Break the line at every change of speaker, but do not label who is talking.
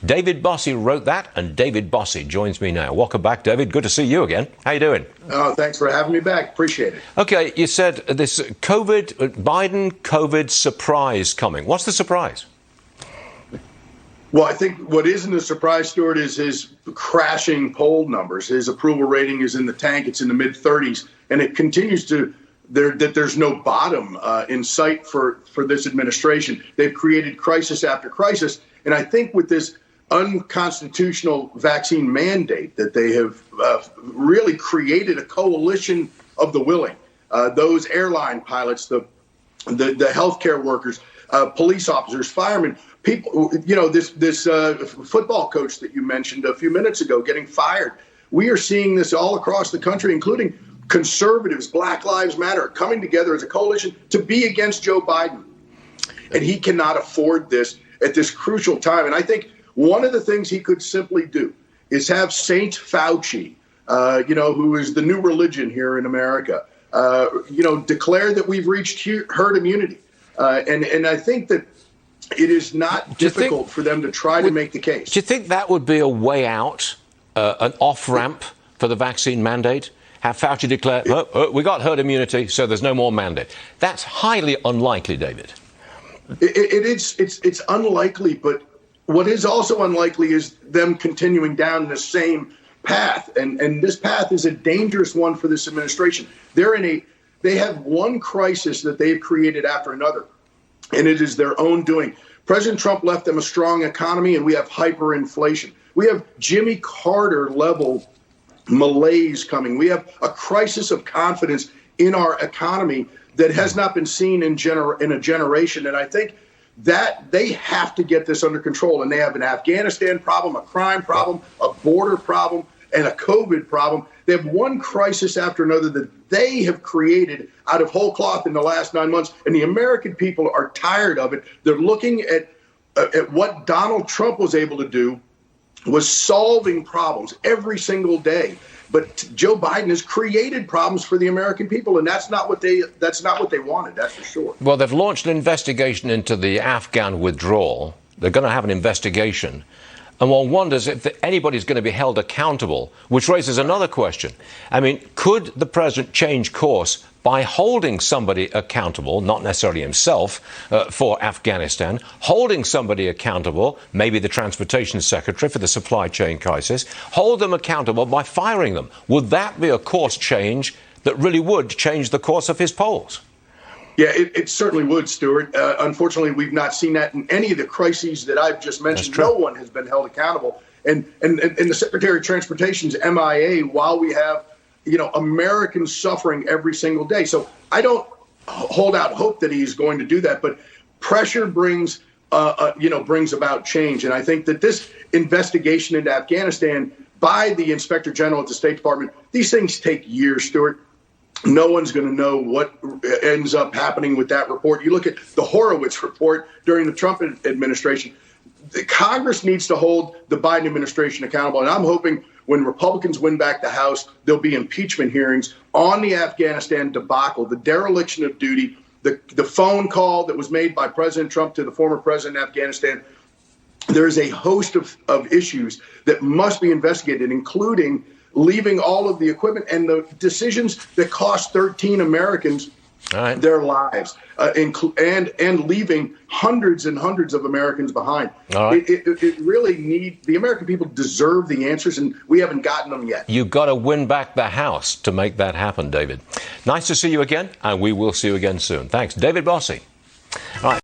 David Bossie wrote that, and David Bossie joins me now. Welcome back, David. Good to see you again. How you doing?
Oh, thanks for having me back. Appreciate it.
Okay, you said this Biden COVID surprise coming. What's the surprise?
Well, I think what isn't a surprise, Stuart, is his crashing poll numbers. His approval rating is in the tank. It's in the mid-30s, and it continues to that there's no bottom in sight for this administration. They've created crisis after crisis, and I think with this unconstitutional vaccine mandate that they have really created a coalition of the willing. Those airline pilots, the healthcare workers, police officers, firemen, people, this football coach that you mentioned a few minutes ago getting fired. We are seeing this all across the country, including conservatives, Black Lives Matter, coming together as a coalition to be against Joe Biden. And he cannot afford this at this crucial time. And I think one of the things he could simply do is have Saint Fauci, who is the new religion here in America, declare that we've reached herd immunity. And I think that it is not difficult for them to try to make the case.
Do you think that would be a way out, an off-ramp for the vaccine mandate? Have Fauci declare, we got herd immunity, so there's no more mandate. That's highly unlikely, David.
It's unlikely, but what is also unlikely is them continuing down the same path. And this path is a dangerous one for this administration. They have one crisis that they've created after another, and it is their own doing. President Trump left them a strong economy, and we have hyperinflation. We have Jimmy Carter level malaise coming. We have a crisis of confidence in our economy that has not been seen in a generation. And I think that they have to get this under control. And they have an Afghanistan problem, a crime problem, a border problem, and a COVID problem. They have one crisis after another that they have created out of whole cloth in the last 9 months. And the American people are tired of it. They're looking at what Donald Trump was able to do, was solving problems every single day. But Joe Biden has created problems for the American people, and that's not what they wanted, that's for sure.
Well, they've launched an investigation into the Afghan withdrawal. They're going to have an investigation. And one wonders if anybody's going to be held accountable, which raises another question. I mean, could the president change course by holding somebody accountable, not necessarily himself, for Afghanistan, holding somebody accountable, maybe the transportation secretary for the supply chain crisis, hold them accountable by firing them? Would that be a course change that really would change the course of his polls?
Yeah, it certainly would, Stuart. Unfortunately, we've not seen that in any of the crises that I've just mentioned. No one has been held accountable. And the Secretary of Transportation's MIA while we have Americans suffering every single day. So I don't hold out hope that he's going to do that, but pressure brings about change. And I think that this investigation into Afghanistan by the Inspector General at the State Department, these things take years, Stuart. No one's going to know what ends up happening with that report. You look at the Horowitz report during the Trump administration. The Congress needs to hold the Biden administration accountable. And I'm hoping when Republicans win back the House, there'll be impeachment hearings on the Afghanistan debacle, the dereliction of duty, the phone call that was made by President Trump to the former president of Afghanistan. There is a host of issues that must be investigated, including leaving all of the equipment and the decisions that cost 13 Americans their lives, and leaving hundreds and hundreds of Americans behind. It really the American people deserve the answers, and we haven't gotten them yet.
You've got to win back the House to make that happen, David. Nice to see you again, and we will see you again soon. Thanks. David Bossie. All right.